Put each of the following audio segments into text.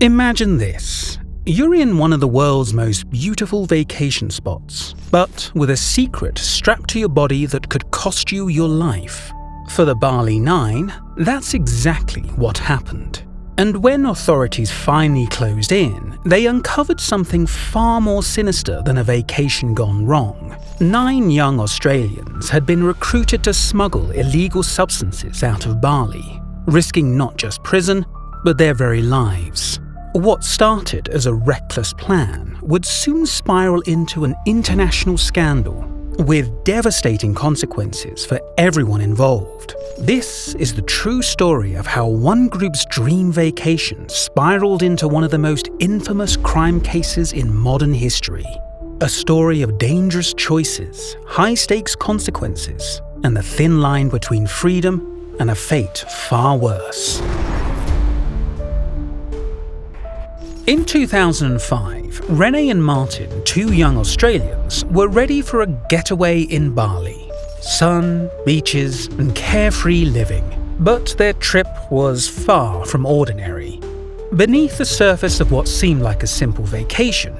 Imagine this. You're in one of the world's most beautiful vacation spots, but with a secret strapped to your body that could cost you your life. For the Barley Nine, that's exactly what happened. And when authorities finally closed in, they uncovered something far more sinister than a vacation gone wrong. 9 young Australians had been recruited to smuggle illegal substances out of Bali, risking not just prison, but their very lives. What started as a reckless plan would soon spiral into an international scandal, with devastating consequences for everyone involved. This is the true story of how one group's dream vacation spiraled into one of the most infamous crime cases in modern history. A story of dangerous choices, high-stakes consequences, and the thin line between freedom and a fate far worse. In 2005, Renee and Martin, 2 young Australians, were ready for a getaway in Bali. Sun, beaches, and carefree living. But their trip was far from ordinary. Beneath the surface of what seemed like a simple vacation,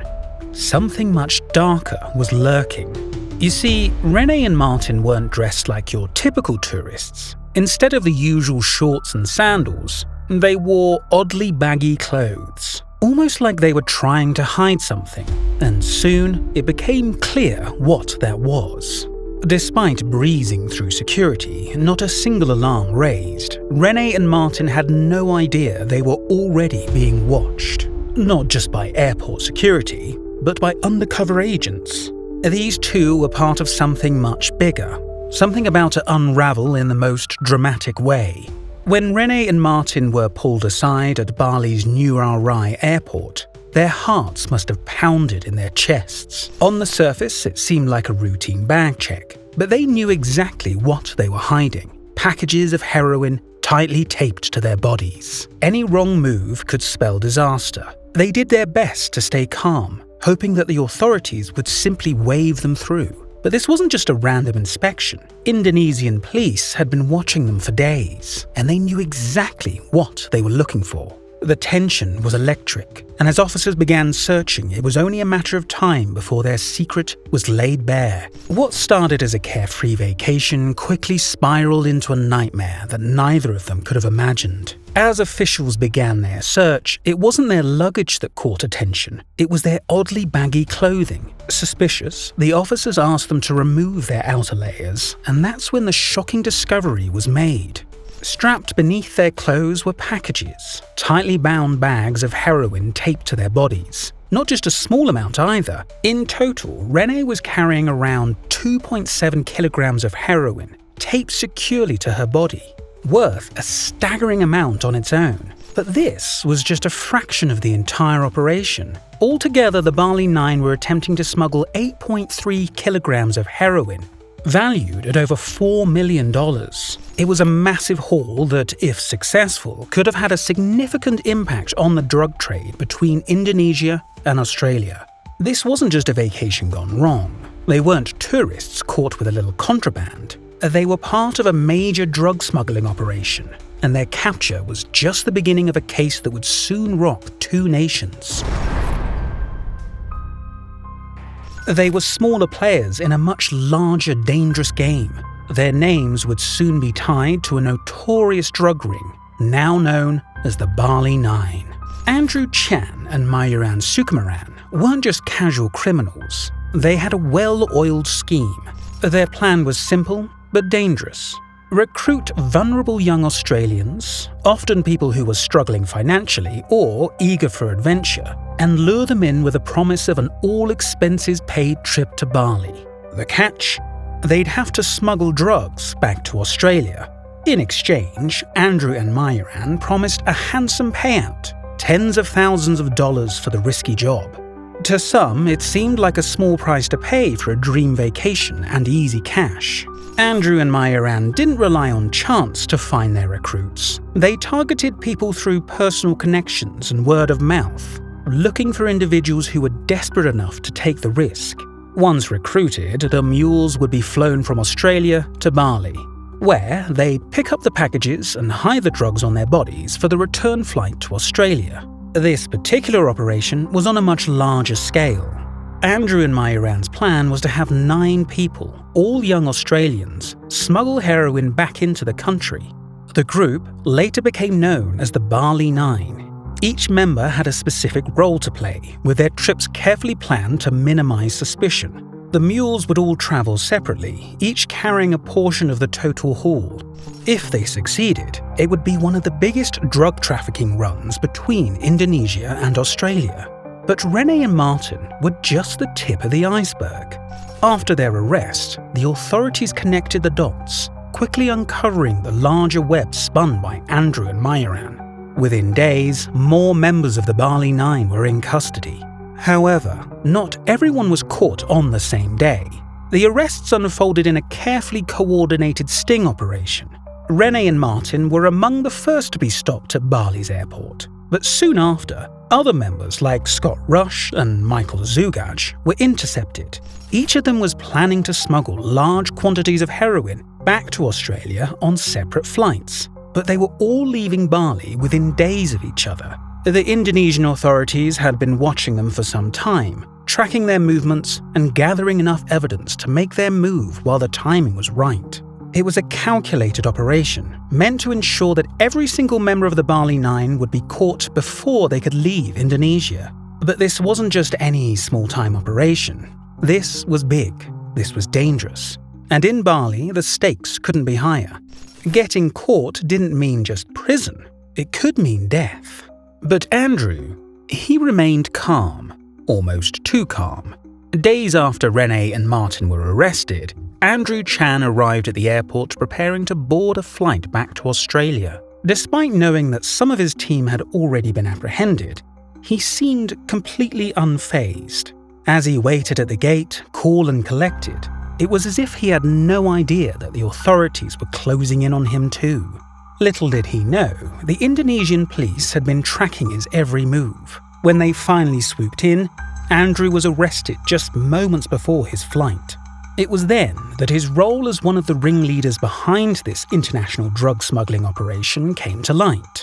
something much darker was lurking. You see, Renee and Martin weren't dressed like your typical tourists. Instead of the usual shorts and sandals, they wore oddly baggy clothes. Almost like they were trying to hide something, and soon it became clear what that was. Despite breezing through security, not a single alarm raised, Renee and Martin had no idea they were already being watched. Not just by airport security, but by undercover agents. These 2 were part of something much bigger, something about to unravel in the most dramatic way. When Renee and Martin were pulled aside at Bali's Ngurah Rai Airport, their hearts must have pounded in their chests. On the surface, it seemed like a routine bag check, but they knew exactly what they were hiding. Packages of heroin tightly taped to their bodies. Any wrong move could spell disaster. They did their best to stay calm, hoping that the authorities would simply wave them through. But this wasn't just a random inspection. Indonesian police had been watching them for days, and they knew exactly what they were looking for. The tension was electric, and as officers began searching, it was only a matter of time before their secret was laid bare. What started as a carefree vacation quickly spiraled into a nightmare that neither of them could have imagined. As officials began their search, it wasn't their luggage that caught attention, it was their oddly baggy clothing. Suspicious, the officers asked them to remove their outer layers, and that's when the shocking discovery was made. Strapped beneath their clothes were packages, tightly bound bags of heroin taped to their bodies. Not just a small amount either. In total, Renee was carrying around 2.7 kilograms of heroin, taped securely to her body, worth a staggering amount on its own. But this was just a fraction of the entire operation. Altogether, the Barley Nine were attempting to smuggle 8.3 kilograms of heroin, valued at over $4 million. It was a massive haul that, if successful, could have had a significant impact on the drug trade between Indonesia and Australia. This wasn't just a vacation gone wrong. They weren't tourists caught with a little contraband. They were part of a major drug smuggling operation, and their capture was just the beginning of a case that would soon rock 2 nations. They were smaller players in a much larger, dangerous game. Their names would soon be tied to a notorious drug ring, now known as the Barley Nine. Andrew Chan and Mayuran Sukumaran weren't just casual criminals. They had a well-oiled scheme. Their plan was simple, but dangerous. Recruit vulnerable young Australians, often people who were struggling financially or eager for adventure, and lure them in with a promise of an all-expenses-paid trip to Bali. The catch? They'd have to smuggle drugs back to Australia. In exchange, Andrew and Mayuran promised a handsome payout, tens of thousands of dollars for the risky job. To some, it seemed like a small price to pay for a dream vacation and easy cash. Andrew and Mayuran didn't rely on chance to find their recruits. They targeted people through personal connections and word of mouth, looking for individuals who were desperate enough to take the risk. Once recruited, the mules would be flown from Australia to Bali, where they'd pick up the packages and hide the drugs on their bodies for the return flight to Australia. This particular operation was on a much larger scale. Andrew and Mayaran's plan was to have 9 people, all young Australians, smuggle heroin back into the country. The group later became known as the Barley Nine. Each member had a specific role to play, with their trips carefully planned to minimize suspicion. The mules would all travel separately, each carrying a portion of the total haul. If they succeeded, it would be one of the biggest drug trafficking runs between Indonesia and Australia. But Rene and Martin were just the tip of the iceberg. After their arrest, the authorities connected the dots, quickly uncovering the larger web spun by Andrew and Mayaran. Within days, more members of the Barley Nine were in custody. However, not everyone was caught on the same day. The arrests unfolded in a carefully coordinated sting operation. Rene and Martin were among the first to be stopped at Bali's airport, but soon after, other members like Scott Rush and Michael Zugaj were intercepted. Each of them was planning to smuggle large quantities of heroin back to Australia on separate flights, but they were all leaving Bali within days of each other. The Indonesian authorities had been watching them for some time, tracking their movements and gathering enough evidence to make their move while the timing was right. It was a calculated operation, meant to ensure that every single member of the Barley Nine would be caught before they could leave Indonesia. But this wasn't just any small-time operation. This was big, this was dangerous. And in Bali, the stakes couldn't be higher. Getting caught didn't mean just prison, it could mean death. But Andrew, he remained calm, almost too calm. Days after Rene and Martin were arrested, Andrew Chan arrived at the airport preparing to board a flight back to Australia. Despite knowing that some of his team had already been apprehended, he seemed completely unfazed. As he waited at the gate, cool and collected, it was as if he had no idea that the authorities were closing in on him too. Little did he know, the Indonesian police had been tracking his every move. When they finally swooped in, Andrew was arrested just moments before his flight. It was then that his role as one of the ringleaders behind this international drug smuggling operation came to light.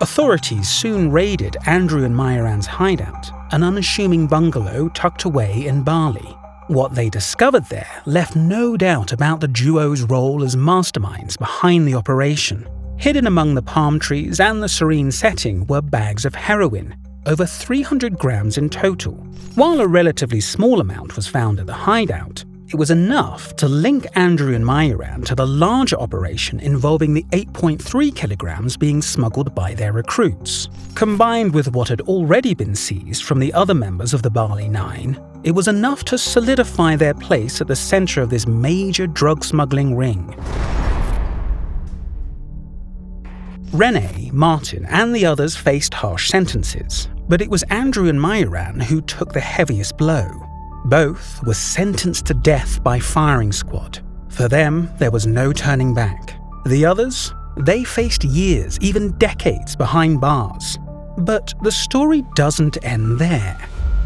Authorities soon raided Andrew and Mayaran's hideout, an unassuming bungalow tucked away in Bali. What they discovered there left no doubt about the duo's role as masterminds behind the operation. Hidden among the palm trees and the serene setting were bags of heroin, over 300 grams in total. While a relatively small amount was found at the hideout, it was enough to link Andrew and Mayaran to the larger operation involving the 8.3 kilograms being smuggled by their recruits. Combined with what had already been seized from the other members of the Barley Nine, it was enough to solidify their place at the center of this major drug smuggling ring. Rene, Martin, and the others faced harsh sentences, but it was Andrew and Mayaran who took the heaviest blow. Both were sentenced to death by firing squad. For them, there was no turning back. The others, they faced years, even decades behind bars. But the story doesn't end there.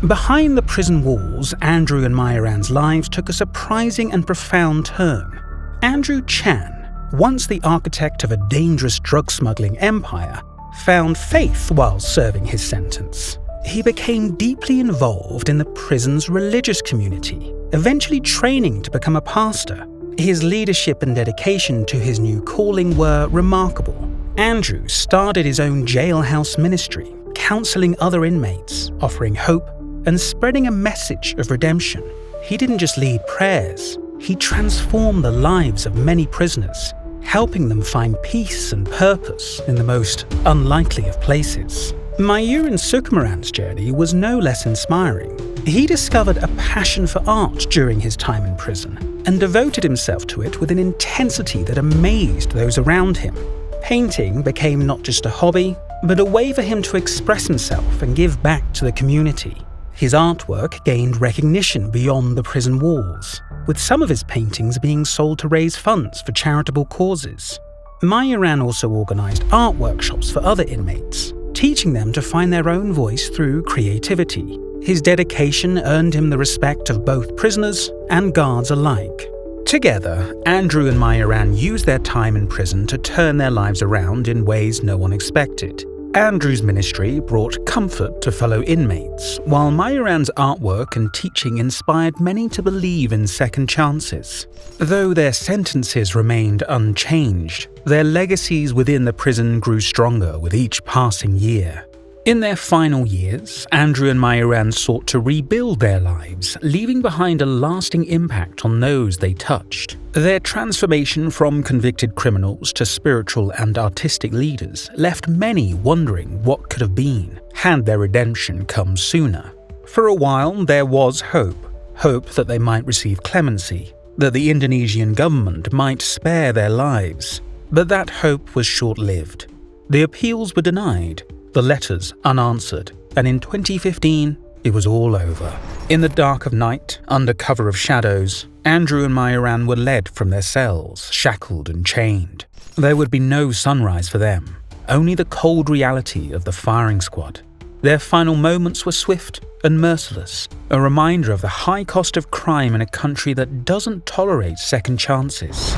Behind the prison walls, Andrew and Mayaran's lives took a surprising and profound turn. Andrew Chan, once the architect of a dangerous drug smuggling empire, found faith while serving his sentence. He became deeply involved in the prison's religious community, eventually training to become a pastor. His leadership and dedication to his new calling were remarkable. Andrew started his own jailhouse ministry, counseling other inmates, offering hope, and spreading a message of redemption. He didn't just lead prayers, he transformed the lives of many prisoners, helping them find peace and purpose in the most unlikely of places. Mayuran Sukumaran's journey was no less inspiring. He discovered a passion for art during his time in prison and devoted himself to it with an intensity that amazed those around him. Painting became not just a hobby, but a way for him to express himself and give back to the community. His artwork gained recognition beyond the prison walls, with some of his paintings being sold to raise funds for charitable causes. Mayaran also organized art workshops for other inmates, teaching them to find their own voice through creativity. His dedication earned him the respect of both prisoners and guards alike. Together, Andrew and Mayaran used their time in prison to turn their lives around in ways no one expected. Andrew's ministry brought comfort to fellow inmates, while Myuran's artwork and teaching inspired many to believe in second chances. Though their sentences remained unchanged, their legacies within the prison grew stronger with each passing year. In their final years, Andrew and Myuran sought to rebuild their lives, leaving behind a lasting impact on those they touched. Their transformation from convicted criminals to spiritual and artistic leaders left many wondering what could have been, had their redemption come sooner. For a while, there was hope that they might receive clemency, that the Indonesian government might spare their lives. But that hope was short-lived. The appeals were denied, the letters unanswered, and in 2015, it was all over. In the dark of night, under cover of shadows, Andrew and Myuran were led from their cells, shackled and chained. There would be no sunrise for them, only the cold reality of the firing squad. Their final moments were swift and merciless, a reminder of the high cost of crime in a country that doesn't tolerate second chances.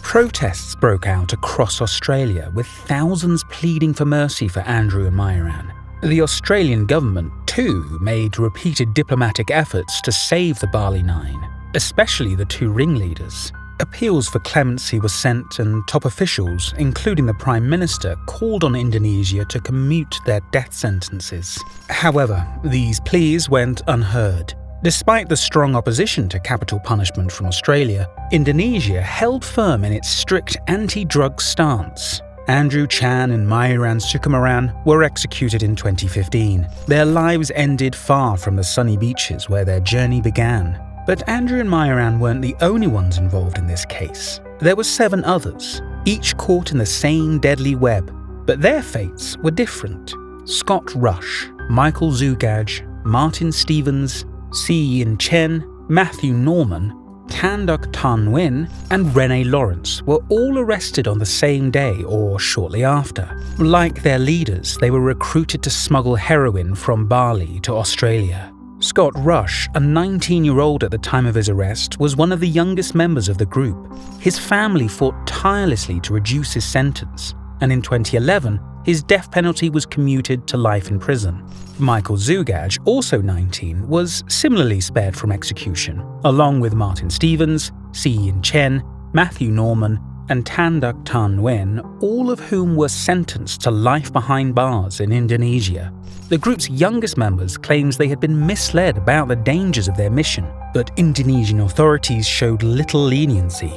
Protests broke out across Australia, with thousands pleading for mercy for Andrew and Myuran. The Australian government, too, made repeated diplomatic efforts to save the Barley Nine, especially the two ringleaders. Appeals for clemency were sent, and top officials, including the Prime Minister, called on Indonesia to commute their death sentences. However, these pleas went unheard. Despite the strong opposition to capital punishment from Australia, Indonesia held firm in its strict anti-drug stance. Andrew Chan and Myuran Sukumaran were executed in 2015. Their lives ended far from the sunny beaches where their journey began. But Andrew and Myuran weren't the only ones involved in this case. There were 7 others, each caught in the same deadly web, but their fates were different. Scott Rush, Michael Zugaj, Martin Stevens, Si-Yin Chen, Matthew Norman, Tan Duc Tan Nguyen, and Rene Lawrence were all arrested on the same day or shortly after. Like their leaders, they were recruited to smuggle heroin from Bali to Australia. Scott Rush, a 19-year-old at the time of his arrest, was one of the youngest members of the group. His family fought tirelessly to reduce his sentence, and in 2011, his death penalty was commuted to life in prison. Michael Zugaj, also 19, was similarly spared from execution, along with Martin Stevens, Si-Yin Chen, Matthew Norman, and Tan Duc Tan Nguyen, all of whom were sentenced to life behind bars in Indonesia. The group's youngest members claims they had been misled about the dangers of their mission, but Indonesian authorities showed little leniency.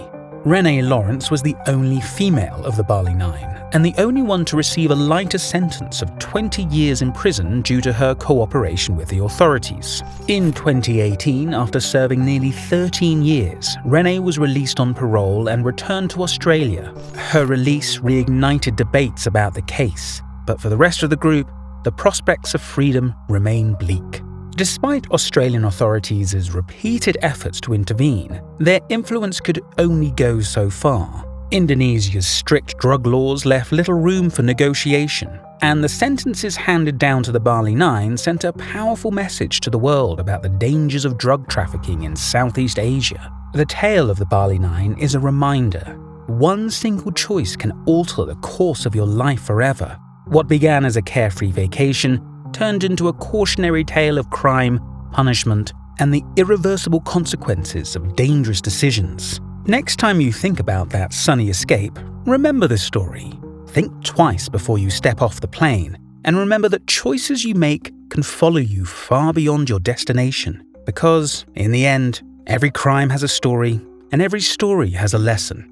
Rene Lawrence was the only female of the Barley Nine, and the only one to receive a lighter sentence of 20 years in prison due to her cooperation with the authorities. In 2018, after serving nearly 13 years, Rene was released on parole and returned to Australia. Her release reignited debates about the case, but for the rest of the group, the prospects of freedom remain bleak. Despite Australian authorities' repeated efforts to intervene, their influence could only go so far. Indonesia's strict drug laws left little room for negotiation, and the sentences handed down to the Barley Nine sent a powerful message to the world about the dangers of drug trafficking in Southeast Asia. The tale of the Barley Nine is a reminder. One single choice can alter the course of your life forever. What began as a carefree vacation turned into a cautionary tale of crime, punishment, and the irreversible consequences of dangerous decisions. Next time you think about that sunny escape, remember this story. Think twice before you step off the plane, and remember that choices you make can follow you far beyond your destination. Because, in the end, every crime has a story, and every story has a lesson.